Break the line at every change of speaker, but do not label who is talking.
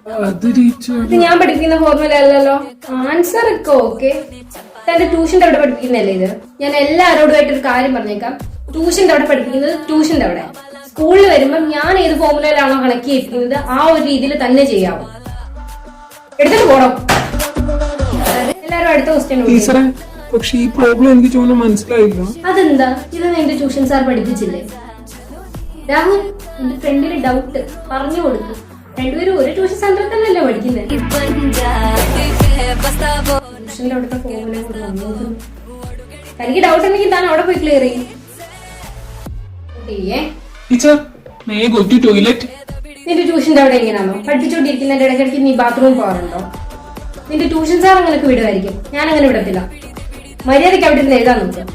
ഇത് ഞാൻ പഠിപ്പിക്കുന്ന ഫോർമുല അല്ലല്ലോ. ആൻസർ ഒക്കെ ഓക്കെ. തന്റെ ട്യൂഷന്റെ അവിടെ പഠിപ്പിക്കുന്നല്ലേ ഇത്? ഞാൻ എല്ലാവരോടുമായിട്ട് ഒരു കാര്യം പറഞ്ഞേക്കാം. ട്യൂഷന്റെ അവിടെ പഠിപ്പിക്കുന്നത് ട്യൂഷന്റെ അവിടെ. സ്കൂളിൽ വരുമ്പം ഞാൻ ഏത് ഫോർമുലയിലാണോ കണക്ക് ചെയ്യിപ്പിക്കുന്നത് ആ ഒരു രീതിയിൽ തന്നെ ചെയ്യാവും. എടുത്തിട്ട് പോണോ? എല്ലാരും അടുത്ത ക്വസ്റ്റ്യൻ.
പക്ഷെ ഈ പ്രോബ്ലം എനിക്ക് ചോദിച്ചാൽ മനസ്സിലായില്ല.
അതെന്താ? ഇത് എന്റെ ട്യൂഷൻ സാർ പഠിപ്പിച്ചില്ലേ? രാഹുൽ, എന്റെ ഫ്രണ്ടിന് ഡൗട്ട് പറഞ്ഞു കൊടുക്കും. രണ്ടുപേരും ഒരു ട്യൂഷൻ സെന്ററിൽ തന്നെയല്ലേ പഠിക്കുന്നത്? ട്യൂഷന്റെ അവിടുത്തെ ഫോർമുല തനിക്ക് ഡൗട്ട് ഉണ്ടെങ്കിൽ താൻ അവിടെ പോയി ക്ലിയർ ചെയ്യും. നിന്റെ ട്യൂഷന്റെ അവിടെ എങ്ങനെയാണോ പഠിപ്പിച്ചോണ്ടിരിക്കുന്നതിന്റെ ഇടയ്ക്കിടയ്ക്ക് നീ ബാത്റൂമിൽ പോകാറുണ്ടോ? നിന്റെ ട്യൂഷൻ സാർ അങ്ങനെയൊക്കെ വിടുമായിരിക്കും, ഞാൻ അങ്ങനെ വിടത്തില്ല. മര്യാദയ്ക്ക് അവിടെ ഇരുന്ന് എഴുതാൻ നോക്കാം.